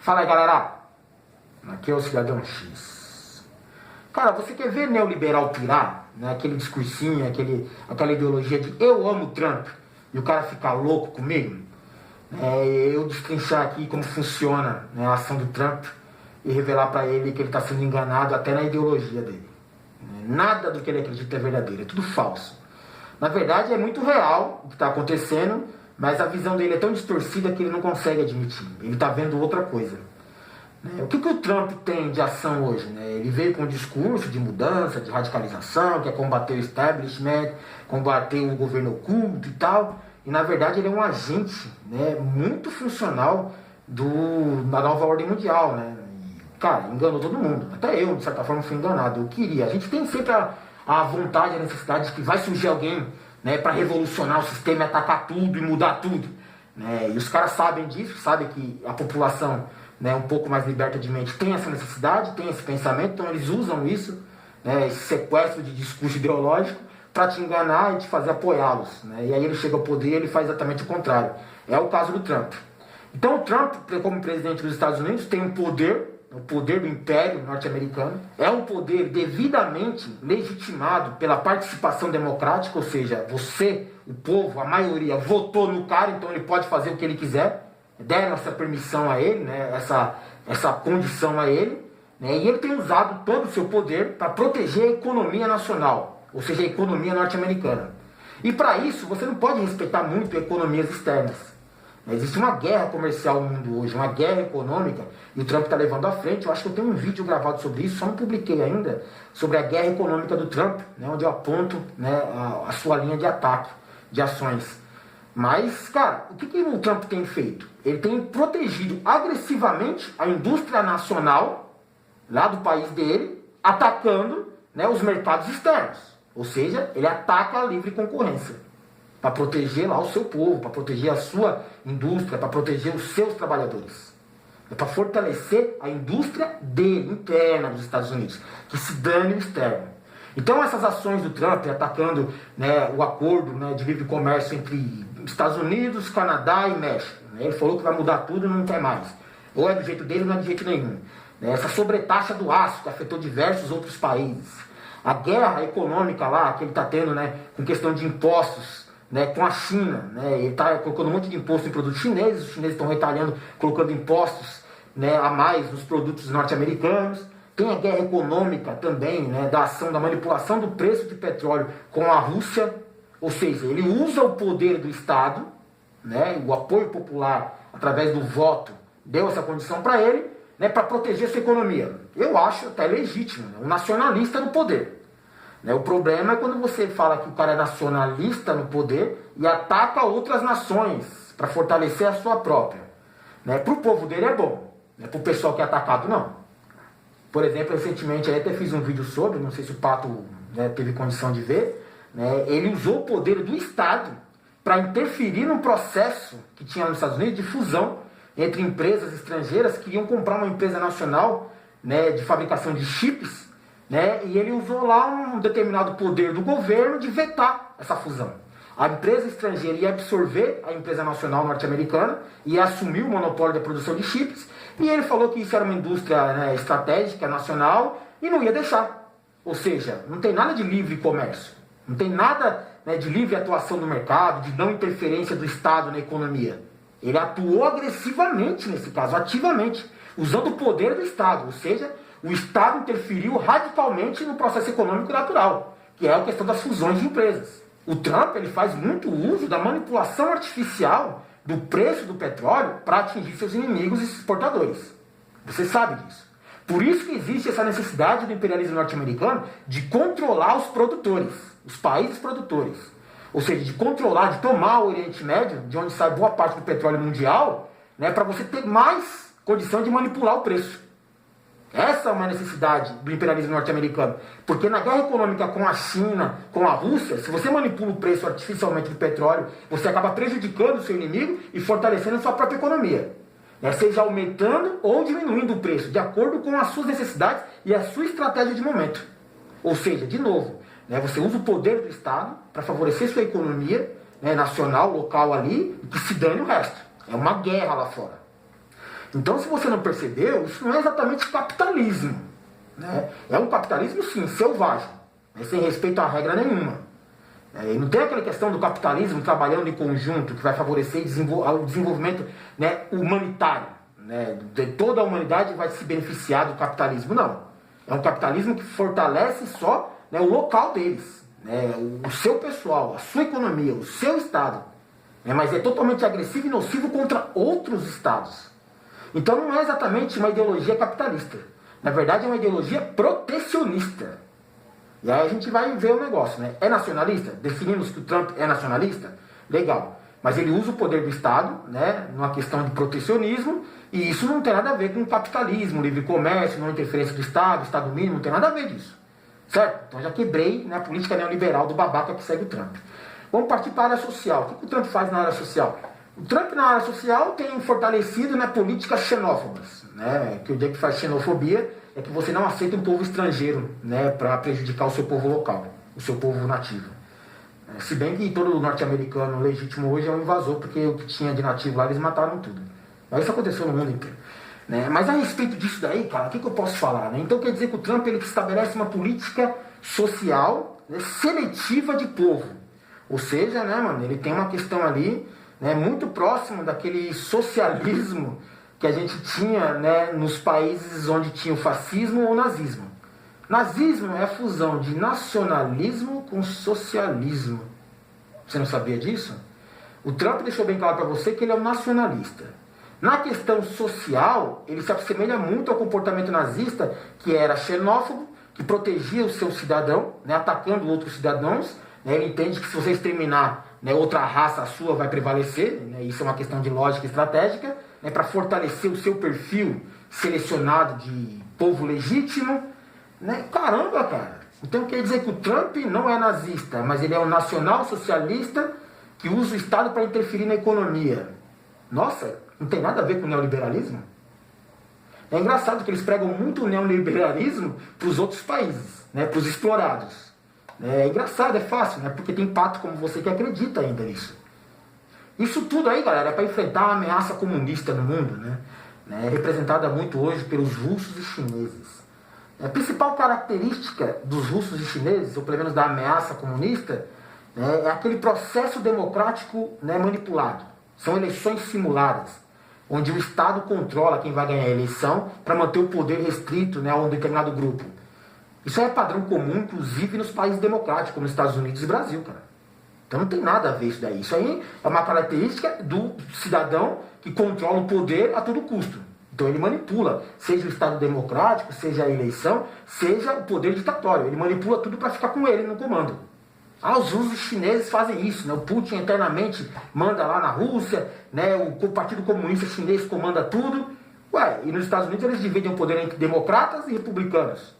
Fala aí, galera. Aqui é o Cidadão X. Cara, você quer ver neoliberal pirar? Né? Aquele discursinho, aquela ideologia de eu amo Trump e o cara ficar louco comigo? Eu destrinchar aqui como funciona, né, a ação do Trump e revelar pra ele que ele está sendo enganado até na ideologia dele. Nada do que ele acredita é verdadeiro, é tudo falso. Na verdade, é muito real o que está acontecendo, mas a visão dele é tão distorcida que ele não consegue admitir. Ele está vendo outra coisa. O que o Trump tem de ação hoje? Ele veio com um discurso de mudança, de radicalização, quer combater o establishment, combater o governo oculto e tal. E na verdade ele é um agente, muito funcional da nova ordem mundial. E, cara, enganou todo mundo. Até eu, de certa forma, fui enganado. Eu queria. A gente tem sempre a vontade, a necessidade de que vai surgir alguém, para revolucionar o sistema, atacar tudo e mudar tudo. E os caras sabem disso, sabem que a população, um pouco mais liberta de mente, tem essa necessidade, tem esse pensamento, então eles usam isso, esse sequestro de discurso ideológico, para te enganar e te fazer apoiá-los. E aí ele chega ao poder e ele faz exatamente o contrário. É o caso do Trump. Então o Trump, como presidente dos Estados Unidos, tem um poder, o poder do império norte-americano, é um poder devidamente legitimado pela participação democrática, ou seja, você, o povo, a maioria, votou no cara, então ele pode fazer o que ele quiser, deram essa permissão a ele, essa condição a ele, e ele tem usado todo o seu poder para proteger a economia nacional, ou seja, a economia norte-americana. E para isso, você não pode respeitar muito economias externas. Existe uma guerra comercial no mundo hoje, uma guerra econômica, e o Trump está levando à frente. Eu acho que eu tenho um vídeo gravado sobre isso, só não publiquei ainda, sobre a guerra econômica do Trump, onde eu aponto a sua linha de ataque, de ações. Mas, cara, o que o Trump tem feito? Ele tem protegido agressivamente a indústria nacional, lá do país dele, atacando os mercados externos. Ou seja, ele ataca a livre concorrência, para proteger lá o seu povo, para proteger a sua indústria, para proteger os seus trabalhadores. É para fortalecer a indústria dele, interna dos Estados Unidos, que se dane o externo. Então essas ações do Trump, atacando o acordo de livre comércio entre Estados Unidos, Canadá e México. Ele falou que vai mudar tudo e não quer mais. Ou é do jeito dele ou não é de jeito nenhum. Essa sobretaxa do aço que afetou diversos outros países. A guerra econômica lá que ele está tendo com questão de impostos com a China. Ele está colocando um monte de imposto em produtos chineses, os chineses estão retalhando, colocando impostos a mais nos produtos norte-americanos. Tem a guerra econômica também, da ação, da manipulação do preço de petróleo com a Rússia. Ou seja, ele usa o poder do Estado, o apoio popular através do voto deu essa condição para ele, para proteger sua economia. Eu acho até legítimo, um nacionalista no poder. O problema é quando você fala que o cara é nacionalista no poder e ataca outras nações para fortalecer a sua própria. Para o povo dele é bom, para o pessoal que é atacado não. Por exemplo, recentemente, eu até fiz um vídeo sobre, não sei se o Pato teve condição de ver, ele usou o poder do Estado para interferir num processo que tinha nos Estados Unidos de fusão entre empresas estrangeiras que iam comprar uma empresa nacional de fabricação de chips, e ele usou lá um determinado poder do governo de vetar essa fusão. A empresa estrangeira ia absorver a empresa nacional norte-americana, ia assumir o monopólio da produção de chips, e ele falou que isso era uma indústria estratégica nacional e não ia deixar. Ou seja, não tem nada de livre comércio, não tem nada de livre atuação do mercado, de não interferência do Estado na economia. Ele atuou agressivamente nesse caso, ativamente, usando o poder do Estado, ou seja, o Estado interferiu radicalmente no processo econômico natural, que é a questão das fusões de empresas. O Trump ele faz muito uso da manipulação artificial do preço do petróleo para atingir seus inimigos e exportadores. Você sabe disso. Por isso que existe essa necessidade do imperialismo norte-americano de controlar os produtores, os países produtores. Ou seja, de controlar, de tomar o Oriente Médio, de onde sai boa parte do petróleo mundial, para você ter mais condição de manipular o preço. Essa é uma necessidade do imperialismo norte-americano. Porque na guerra econômica com a China, com a Rússia, se você manipula o preço artificialmente do petróleo, você acaba prejudicando o seu inimigo e fortalecendo a sua própria economia. Seja aumentando ou diminuindo o preço, de acordo com as suas necessidades e a sua estratégia de momento. Ou seja, de novo, você usa o poder do Estado para favorecer sua economia nacional, local ali, e que se dane o resto. É uma guerra lá fora. Então, se você não percebeu, isso não é exatamente capitalismo. Né? É um capitalismo, sim, selvagem, né? Sem respeito a regra nenhuma. E não tem aquela questão do capitalismo trabalhando em conjunto que vai favorecer o desenvolvimento, né, humanitário. Né? De toda a humanidade vai se beneficiar do capitalismo, não. É um capitalismo que fortalece só, né, o local deles, né, o seu pessoal, a sua economia, o seu estado. Né, mas é totalmente agressivo e nocivo contra outros estados. Então não é exatamente uma ideologia capitalista. Na verdade é uma ideologia protecionista. E aí a gente vai ver o negócio, né? É nacionalista? Definimos que o Trump é nacionalista? Legal. Mas ele usa o poder do Estado, né, numa questão de protecionismo, e isso não tem nada a ver com capitalismo, livre comércio, não interferência do Estado mínimo, não tem nada a ver disso. Certo? Então já quebrei, né, a política neoliberal do babaca que segue o Trump. Vamos partir para a área social. O que o Trump faz na área social? O Trump na área social tem fortalecido, né, políticas xenófobas. Né, que o dia que faz xenofobia é que você não aceita um povo estrangeiro, né, para prejudicar o seu povo local, o seu povo nativo. Se bem que todo norte-americano legítimo hoje é um invasor, porque o que tinha de nativo lá eles mataram tudo. Mas isso aconteceu no mundo inteiro. Né? Mas a respeito disso daí, cara, o que eu posso falar? Né? Então quer dizer que o Trump ele estabelece uma política social, né, seletiva de povo. Ou seja, né, mano, ele tem uma questão ali, né, muito próximo daquele socialismo que a gente tinha, né, nos países onde tinha o fascismo ou o nazismo. Nazismo é a fusão de nacionalismo com socialismo. Você não sabia disso? O Trump deixou bem claro para você que ele é um nacionalista. Na questão social, ele se assemelha muito ao comportamento nazista, que era xenófobo, que protegia o seu cidadão, né, atacando outros cidadãos. Né, ele entende que se você exterminar, né, outra raça, a sua vai prevalecer. Né, isso é uma questão de lógica estratégica, né, para fortalecer o seu perfil selecionado de povo legítimo. Né? Caramba, cara. Então quer dizer que o Trump não é nazista, mas ele é um nacional-socialista que usa o Estado para interferir na economia. Nossa, não tem nada a ver com o neoliberalismo? É engraçado que eles pregam muito o neoliberalismo para os outros países, né? Para os explorados. É engraçado, é fácil, né? Porque tem pato como você que acredita ainda nisso. Isso tudo aí, galera, é para enfrentar a ameaça comunista no mundo, né? É representada muito hoje pelos russos e chineses. A principal característica dos russos e chineses, ou pelo menos da ameaça comunista, né, é aquele processo democrático, né, manipulado. São eleições simuladas, onde o Estado controla quem vai ganhar a eleição para manter o poder restrito, né, a um determinado grupo. Isso é padrão comum, inclusive, nos países democráticos, como nos Estados Unidos e Brasil, cara. Então não tem nada a ver isso daí. Isso aí é uma característica do cidadão que controla o poder a todo custo. Então ele manipula, seja o Estado democrático, seja a eleição, seja o poder ditatório. Ele manipula tudo para ficar com ele no comando. Os russos chineses fazem isso, né? O Putin eternamente manda lá na Rússia, né? O Partido Comunista Chinês comanda tudo. E nos Estados Unidos eles dividem o poder entre democratas e republicanos.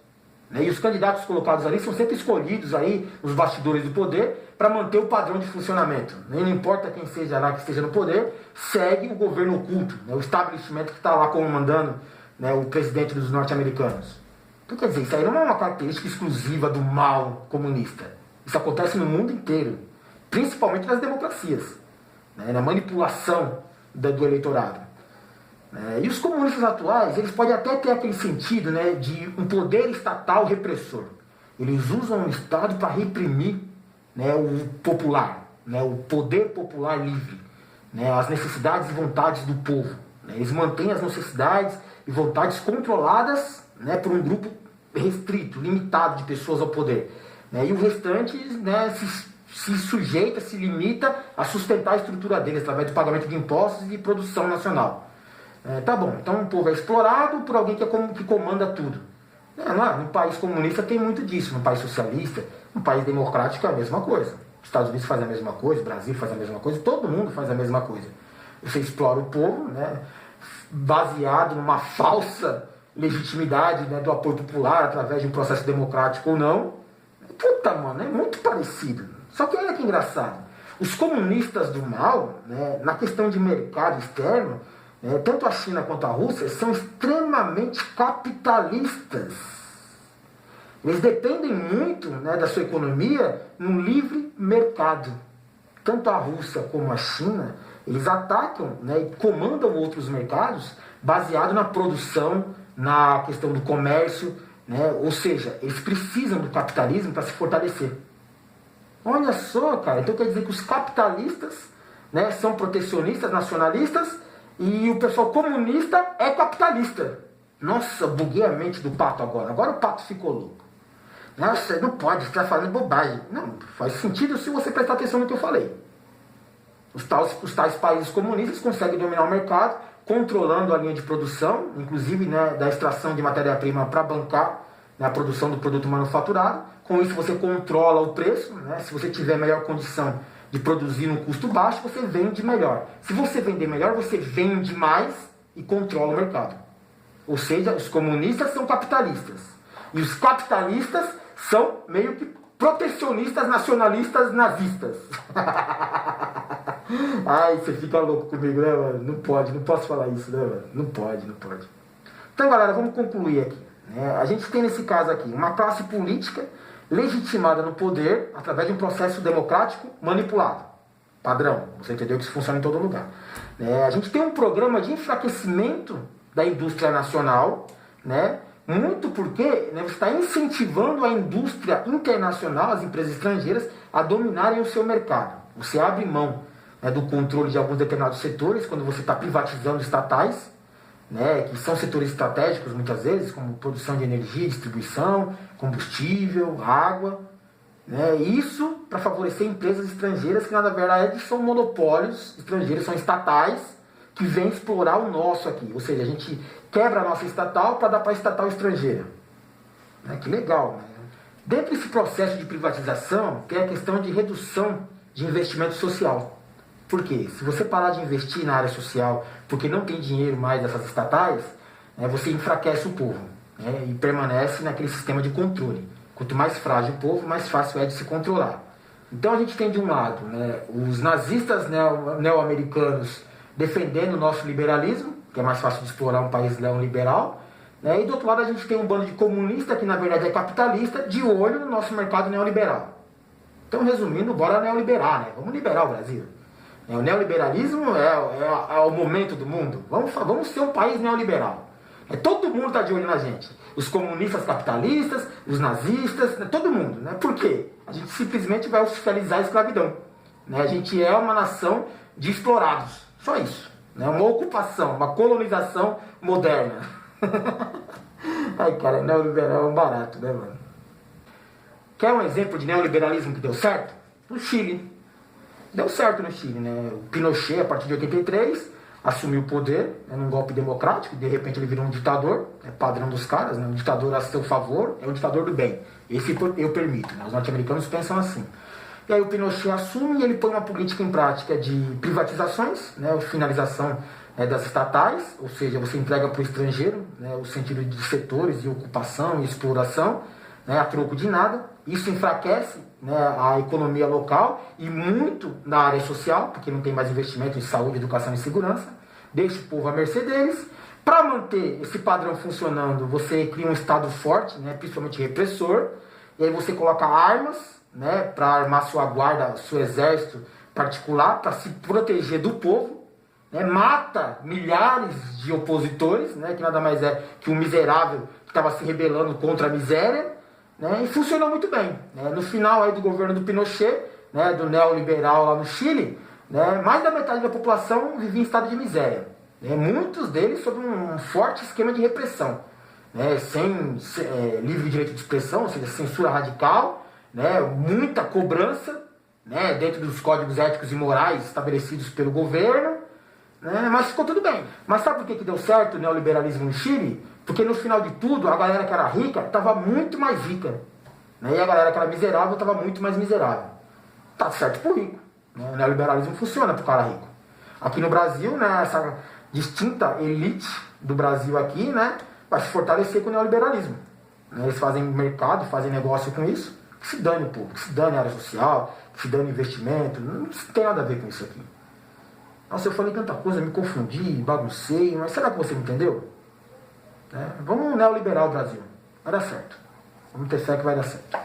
Né? E os candidatos colocados ali são sempre escolhidos aí, os bastidores do poder, para manter o padrão de funcionamento. Não importa quem seja lá que esteja no poder, segue o governo oculto, né? O estabelecimento que está lá comandando, né, o presidente dos norte-americanos. Então quer dizer, isso aí não é uma característica exclusiva do mal comunista. Isso acontece no mundo inteiro, principalmente nas democracias, né, na manipulação do eleitorado. E os comunistas atuais, eles podem até ter aquele sentido, né, de um poder estatal repressor. Eles usam o Estado para reprimir, né, o popular, né, o poder popular livre, né, as necessidades e vontades do povo. Né, eles mantêm as necessidades e vontades controladas, né, por um grupo restrito, limitado de pessoas ao poder. Né, e o restante, né, se sujeita, se limita a sustentar a estrutura deles através do pagamento de impostos e produção nacional. Tá bom, então o povo é explorado por alguém que comanda tudo. No país comunista tem muito disso, no país socialista, no país democrático é a mesma coisa. Os Estados Unidos faz a mesma coisa, o Brasil faz a mesma coisa, todo mundo faz a mesma coisa. Você explora o povo, né, baseado numa falsa legitimidade, né, do apoio popular através de um processo democrático ou não. Puta, mano, é muito parecido. Só que olha que engraçado. Os comunistas do mal, né, na questão de mercado externo, tanto a China quanto a Rússia são extremamente capitalistas. Eles dependem muito, né, da sua economia no livre mercado. Tanto a Rússia como a China, eles atacam, né, e comandam outros mercados baseado na produção, na questão do comércio, né? Ou seja, eles precisam do capitalismo para se fortalecer. Olha só, cara, então quer dizer que os capitalistas, né, são protecionistas, nacionalistas, e o pessoal comunista é capitalista. Nossa, buguei a mente do Pato agora. Agora o Pato ficou louco. Nossa, não pode, você está falando bobagem. Não, faz sentido se você prestar atenção no que eu falei. Os tais países comunistas conseguem dominar o mercado, controlando a linha de produção, inclusive, né, da extração de matéria-prima para bancar, né, a produção do produto manufaturado. Com isso você controla o preço, né? Se você tiver melhor condição de produzir num custo baixo, você vende melhor. Se você vender melhor, você vende mais e controla o mercado. Ou seja, os comunistas são capitalistas. E os capitalistas são meio que protecionistas, nacionalistas, nazistas. Ai, você fica louco comigo, né, mano? Não pode, não posso falar isso, né, mano? Não pode, não pode. Então, galera, vamos concluir aqui, né? A gente tem nesse caso aqui uma classe política legitimada no poder através de um processo democrático manipulado. Padrão, você entendeu que isso funciona em todo lugar. A gente tem um programa de enfraquecimento da indústria nacional, né? Muito porque, né, você está incentivando a indústria internacional, as empresas estrangeiras, a dominarem o seu mercado. Você abre mão, né, do controle de alguns determinados setores quando você está privatizando estatais, né, que são setores estratégicos muitas vezes, como produção de energia, distribuição, combustível, água, né, isso para favorecer empresas estrangeiras que na verdade são monopólios estrangeiros, são estatais que vêm explorar o nosso aqui, ou seja, a gente quebra a nossa estatal para dar para a estatal estrangeira, né, que legal, né? Dentro desse processo de privatização tem a questão de redução de investimento social. Por quê? Se você parar de investir na área social porque não tem dinheiro mais dessas estatais, né, você enfraquece o povo, né, e permanece naquele sistema de controle. Quanto mais frágil o povo, mais fácil é de se controlar. Então a gente tem de um lado, né, os nazistas neo-americanos defendendo o nosso liberalismo, que é mais fácil de explorar um país neoliberal, né, e do outro lado a gente tem um bando de comunista que na verdade é capitalista, de olho no nosso mercado neoliberal. Então, resumindo, bora neoliberar, né? Vamos liberar o Brasil. O neoliberalismo é o momento do mundo. Vamos ser um país neoliberal. Todo mundo está de olho na gente. Os comunistas capitalistas, os nazistas, né? Todo mundo. Né? Por quê? A gente simplesmente vai oficializar a escravidão. Né? A gente é uma nação de explorados. Só isso. Né? Uma ocupação, uma colonização moderna. Ai, cara, neoliberal é um barato, né, mano? Quer um exemplo de neoliberalismo que deu certo? No Chile. Deu certo no Chile, né? O Pinochet, a partir de 83, assumiu o poder, né, num golpe democrático, e de repente ele virou um ditador, é padrão dos caras, né? Um ditador a seu favor é um ditador do bem. Esse eu permito, né? Os norte-americanos pensam assim. E aí o Pinochet assume e ele põe uma política em prática de privatizações, né? Finalização, né, das estatais, ou seja, você entrega para o estrangeiro, né, o sentido de setores de ocupação e exploração, né, a troco de nada. Isso enfraquece, né, a economia local e muito na área social, porque não tem mais investimento em saúde, educação e segurança. Deixa o povo à mercê deles. Para manter esse padrão funcionando, você cria um Estado forte, né, principalmente repressor, e aí você coloca armas, né, para armar sua guarda, seu exército particular, para se proteger do povo, né, mata milhares de opositores, né, que nada mais é que um miserável que estava se rebelando contra a miséria, né, e funcionou muito bem. Né. No final aí do governo do Pinochet, né, do neoliberal lá no Chile, né, mais da metade da população vivia em estado de miséria. Né, muitos deles sob um forte esquema de repressão, né, sem livre direito de expressão, ou seja, censura radical, né, muita cobrança, né, dentro dos códigos éticos e morais estabelecidos pelo governo, né, mas ficou tudo bem. Mas sabe por que deu certo o neoliberalismo no Chile? Porque no final de tudo, a galera que era rica estava muito mais rica, né, e a galera que era miserável estava muito mais miserável. Tá certo pro rico, né, o neoliberalismo funciona pro cara rico. Aqui no Brasil, né, essa distinta elite do Brasil aqui, né, vai se fortalecer com o neoliberalismo. Né, eles fazem mercado, fazem negócio com isso. Que se dane o povo, que se dane a área social, que se dane investimento, não tem nada a ver com isso aqui. Nossa, eu falei tanta coisa, me confundi, baguncei, mas será que você me entendeu? Vamos neoliberar o Brasil, vai dar certo. Vamos ter fé que vai dar certo.